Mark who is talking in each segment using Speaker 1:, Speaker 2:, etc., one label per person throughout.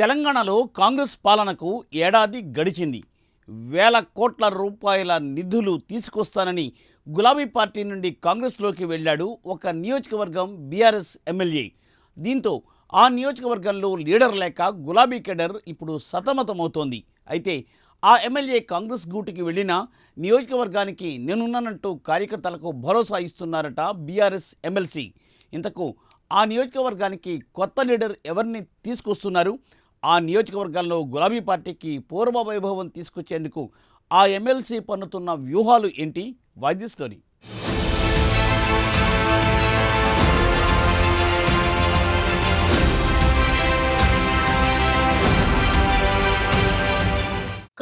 Speaker 1: తెలంగాణలో కాంగ్రెస్ పాలనకు ఏడాది గడిచింది. వేల కోట్ల రూపాయల నిధులు తీసుకొస్తానని గులాబీ పార్టీ నుండి కాంగ్రెస్లోకి వెళ్ళాడు ఒక నియోజకవర్గం బీఆర్ఎస్ ఎమ్మెల్యే. దీంతో ఆ నియోజకవర్గంలో లీడర్ లేక గులాబీ కేడర్ ఇప్పుడు సతమతమవుతోంది. అయితే ఆ ఎమ్మెల్యే కాంగ్రెస్ గూటికి వెళ్ళినా నియోజకవర్గానికి నేనున్నానంటూ కార్యకర్తలకు భరోసా ఇస్తున్నారట బీఆర్ఎస్ ఎమ్మెల్సీ. ఇంతకు ఆ నియోజకవర్గానికి కొత్త లీడర్ ఎవరిని తీసుకొస్తున్నారు? ఆ నియోజకవర్గాల్లో గులాబీ పార్టీకి పూర్వ వైభవం తీసుకొచ్చేందుకు ఆ ఎమ్మెల్సీ పన్నుతున్న వ్యూహాలు ఏంటి? Voice the story.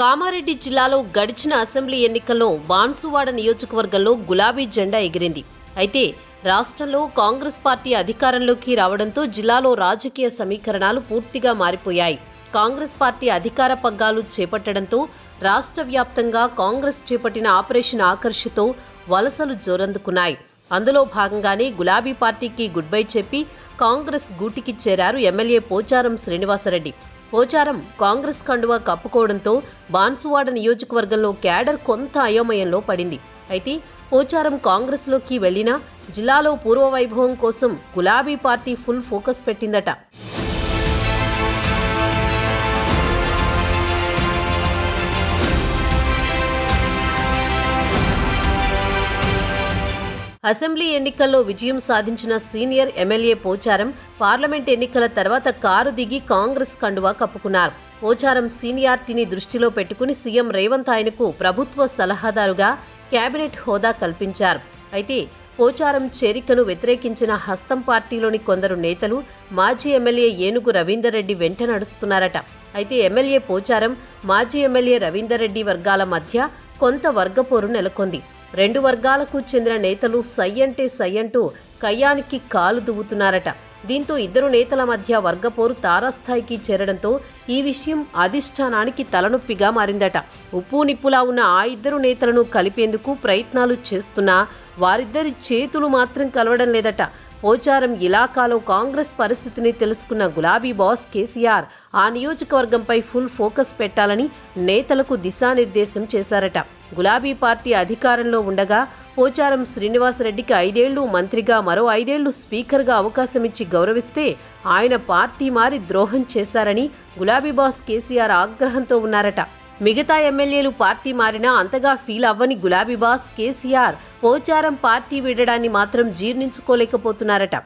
Speaker 2: కామారెడ్డి జిల్లాలో గడిచిన అసెంబ్లీ ఎన్నికల్లో బాన్సువాడ నియోజకవర్గంలో గులాబీ జెండా ఎగిరింది. అయితే రాష్ట్రంలో కాంగ్రెస్ పార్టీ అధికారంలోకి రావడంతో జిల్లాలో రాజకీయ సమీకరణాలు పూర్తిగా మారిపోయాయి. కాంగ్రెస్ పార్టీ అధికార పగ్గాలు చేపట్టడంతో రాష్ట్ర వ్యాప్తంగా కాంగ్రెస్ చేపట్టిన ఆపరేషన్ ఆకర్షతో వలసలు జోరందుకున్నాయి. అందులో భాగంగానే గులాబీ పార్టీకి గుడ్ బై చెప్పి కాంగ్రెస్ గూటికి చేరారు ఎమ్మెల్యే పోచారం శ్రీనివాసరెడ్డి. పోచారం కాంగ్రెస్ కండువా కప్పుకోవడంతో బాన్సువాడ నియోజకవర్గంలో క్యాడర్ కొంత అయోమయంలో పడింది. అయితే పోచారం కాంగ్రెస్లోకి వెళ్లినా జిల్లాలో పూర్వవైభవం కోసం గులాబీ పార్టీ ఫుల్ ఫోకస్ పెట్టిందట. అసెంబ్లీ ఎన్నికల్లో విజయం సాధించిన సీనియర్ ఎమ్మెల్యే పోచారం పార్లమెంట్ ఎన్నికల తర్వాత కారు దిగి కాంగ్రెస్ కండువా కప్పుకున్నారు. పోచారం సీనియారిటీని దృష్టిలో పెట్టుకుని సీఎం రేవంత్ ఆయనకు ప్రభుత్వ సలహాదారుగా కేబినెట్ హోదా కల్పించారు. అయితే పోచారం చేరికను వ్యతిరేకించిన హస్తం పార్టీలోని కొందరు నేతలు మాజీ ఎమ్మెల్యే ఏనుగు రవీందర్ రెడ్డి వెంట నడుస్తున్నారట. అయితే ఎమ్మెల్యే పోచారం మాజీ ఎమ్మెల్యే రవీందర్ రెడ్డి వర్గాల మధ్య కొంత వర్గపోరు నెలకొంది. రెండు వర్గాలకు చెందిన నేతలు సై అంటే సై అంటూ కయ్యానికి కాలు దువ్వుతున్నారట. దీంతో ఇద్దరు నేతల మధ్య వర్గపోరు తారాస్థాయికి చేరడంతో ఈ విషయం అధిష్టానానికి తలనొప్పిగా మారిందట. ఉప్పు నిప్పులా ఉన్న ఆ ఇద్దరు నేతలను కలిపేందుకు ప్రయత్నాలు చేస్తున్నా వారిద్దరి చేతులు మాత్రం కలవడం లేదట. పోచారం ఇలాకాలో కాంగ్రెస్ పరిస్థితిని తెలుసుకున్న గులాబీ బాస్ కేసీఆర్ ఆ నియోజకవర్గంపై ఫుల్ ఫోకస్ పెట్టాలని నేతలకు దిశానిర్దేశం చేశారట. గులాబీ పార్టీ అధికారంలో ఉండగా పోచారం శ్రీనివాసరెడ్డికి 5 ఏళ్లు మంత్రిగా మరో 5 ఏళ్లు స్పీకర్గా అవకాశం ఇచ్చి గౌరవిస్తే ఆయన పార్టీ మారి ద్రోహం చేశారని గులాబీ బాస్ కేసీఆర్ ఆగ్రహంతో ఉన్నారట. మిగతా ఎమ్మెల్యేలు పార్టీ మారినా అంతగా ఫీల్ అవ్వని గులాబీ బాస్ కేసీఆర్ పోచారం పార్టీ వీడడాన్ని మాత్రం జీర్ణించుకోలేకపోతున్నారట.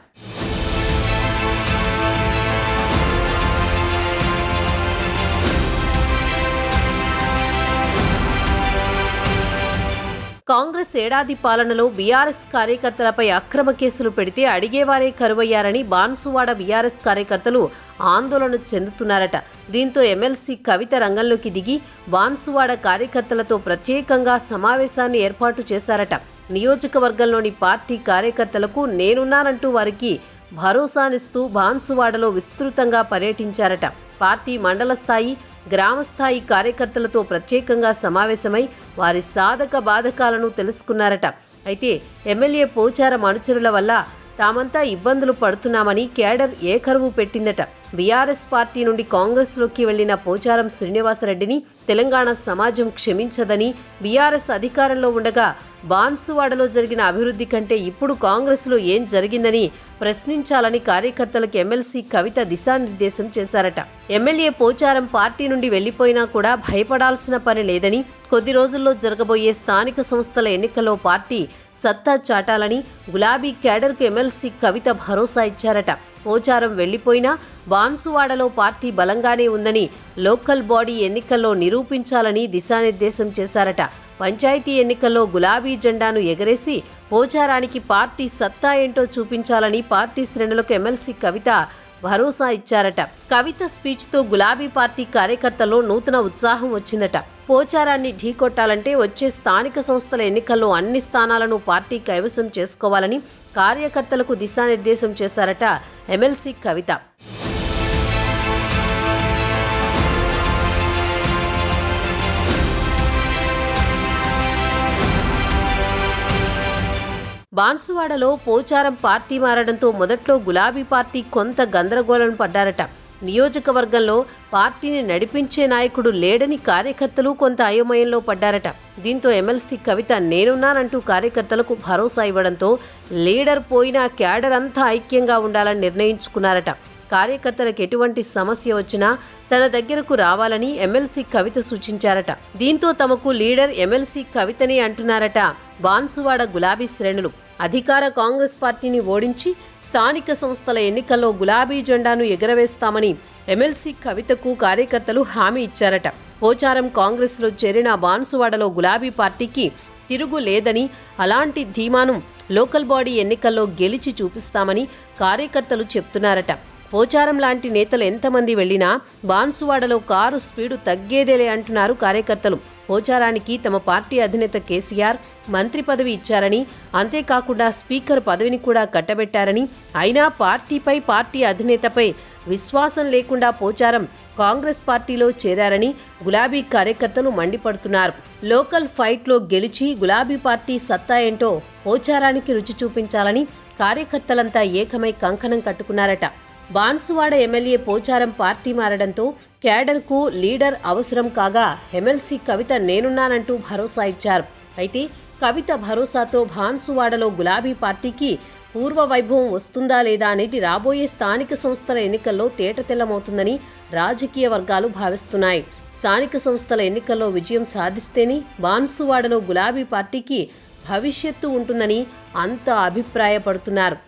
Speaker 2: కాంగ్రెస్ ఏడాది పాలనలో బీఆర్ఎస్ కార్యకర్తలపై అక్రమ కేసులు పెడితే అడిగేవారే కరువయ్యారని బాన్సువాడ బీఆర్ఎస్ కార్యకర్తలు ఆందోళన చెందుతున్నారట. దీంతో ఎమ్మెల్సీ కవిత రంగంలోకి దిగి బాన్సువాడ కార్యకర్తలతో ప్రత్యేకంగా సమావేశాన్ని ఏర్పాటు చేశారట. నియోజకవర్గంలోని పార్టీ కార్యకర్తలకు నేనున్నానంటూ వారికి భరోసానిస్తూ బాన్సువాడలో విస్తృతంగా పర్యటించారట. పార్టీ మండల స్థాయి, గ్రామ స్థాయి కార్యకర్తలతో ప్రత్యేకంగా సమావేశమై వారి సాధక బాధకాలను తెలుసుకున్నారట. అయితే ఎమ్మెల్యే పోచారం అనుచరుల వల్ల తామంతా ఇబ్బందులు పడుతున్నామని కేడర్ ఏకరువు పెట్టిందట. బీఆర్ఎస్ పార్టీ నుండి కాంగ్రెస్లోకి వెళ్లిన పోచారం శ్రీనివాసరెడ్డిని తెలంగాణ సమాజం క్షమించదని, బీఆర్ఎస్ అధికారంలో ఉండగా బాన్సువాడలో జరిగిన అభివృద్ధి కంటే ఇప్పుడు కాంగ్రెస్లో ఏం జరిగిందని ప్రశ్నించాలని కార్యకర్తలకు ఎమ్మెల్సీ కవిత దిశానిర్దేశం చేశారట. ఎమ్మెల్యే పోచారం పార్టీ నుండి వెళ్లిపోయినా కూడా భయపడాల్సిన పని లేదని, కొద్ది రోజుల్లో జరగబోయే స్థానిక సంస్థల ఎన్నికల్లో పార్టీ సత్తా చాటాలని గులాబీ కేడర్కు ఎమ్మెల్సీ కవిత భరోసా ఇచ్చారట. పోచారం వెళ్లిపోయినా బాన్సువాడలో పార్టీ బలంగానే ఉందని, లోకల్ బాడీ ఎన్నికల్లో నిరూపించాలని దిశానిర్దేశం చేశారట. పంచాయతీ ఎన్నికల్లో గులాబీ జెండాను ఎగరేసి పోచారానికి పార్టీ సత్తా ఏంటో చూపించాలని పార్టీ శ్రేణులకు ఎమ్మెల్సీ కవిత భరోసా ఇచ్చారట. కవిత స్పీచ్తో గులాబీ పార్టీ కార్యకర్తల్లో నూతన ఉత్సాహం వచ్చిందట. పోచారాన్ని ఢీకొట్టాలంటే వచ్చే స్థానిక సంస్థల ఎన్నికల్లో అన్ని స్థానాలను పార్టీ కైవసం చేసుకోవాలని కార్యకర్తలకు దిశానిర్దేశం చేశారట ఎమ్మెల్సీ కవిత. బాన్సువాడలో పోచారం పార్టీ మారడంతో మొదట్లో గులాబీ పార్టీ కొంత గందరగోళం పడ్డారట. నియోజకవర్గంలో పార్టీని నడిపించే నాయకుడు లేడని కార్యకర్తలు కొంత అయోమయంలో పడ్డారట. దీంతో ఎమ్మెల్సీ కవిత నేనున్నానంటూ కార్యకర్తలకు భరోసా ఇవ్వడంతో లీడర్ పోయినా క్యాడర్ అంతా ఐక్యంగా ఉండాలని నిర్ణయించుకున్నారట. కార్యకర్తలకు ఎటువంటి సమస్య వచ్చినా తన దగ్గరకు రావాలని ఎమ్మెల్సీ కవిత సూచించారట. దీంతో తమకు లీడర్ ఎమ్మెల్సీ కవితనే అంటున్నారట బాన్సువాడ గులాబీ శ్రేణులు. అధికార కాంగ్రెస్ పార్టీని ఓడించి స్థానిక సంస్థల ఎన్నికల్లో గులాబీ జెండాను ఎగరవేస్తామని ఎమ్మెల్సీ కవితకు కార్యకర్తలు హామీ ఇచ్చారట. పోచారం కాంగ్రెస్లో చేరిన బాన్సువాడలో గులాబీ పార్టీకి తిరుగు లేదని, అలాంటి ధీమాను లోకల్ బాడీ ఎన్నికల్లో గెలిచి చూపిస్తామని కార్యకర్తలు చెప్తున్నారట. పోచారం లాంటి నేతలు ఎంతమంది వెళ్లినా బాన్సువాడలో కారు స్పీడు తగ్గేదేలే అంటున్నారు కార్యకర్తలు. పోచారానికి తమ పార్టీ అధినేత కేసీఆర్ మంత్రి పదవి ఇచ్చారని, అంతేకాకుండా స్పీకర్ పదవిని కూడా కట్టబెట్టారని, అయినా పార్టీపై, పార్టీ అధినేతపై విశ్వాసం లేకుండా పోచారం కాంగ్రెస్ పార్టీలో చేరారని గులాబీ కార్యకర్తలు మండిపడుతున్నారు. లోకల్ ఫైట్లో గెలిచి గులాబీ పార్టీ సత్తా ఏంటో పోచారానికి రుచి చూపించాలని కార్యకర్తలంతా ఏకమై కంకణం కట్టుకున్నారట. బాన్సువాడ ఎమ్మెల్యే పోచారం పార్టీ మారడంతో క్యాడర్కు లీడర్ అవసరం కాగా ఎమ్మెల్సీ కవిత నేనున్నానంటూ భరోసా ఇచ్చారు. అయితే కవిత భరోసాతో బాన్సువాడలో గులాబీ పార్టీకి పూర్వ వైభవం వస్తుందా లేదా అనేది రాబోయే స్థానిక సంస్థల ఎన్నికల్లో తేటతెల్లమవుతుందని రాజకీయ వర్గాలు భావిస్తున్నాయి. స్థానిక సంస్థల ఎన్నికల్లో విజయం సాధిస్తేనే బాన్సువాడలో గులాబీ పార్టీకి భవిష్యత్తు ఉంటుందని అంతా అభిప్రాయపడుతున్నారు.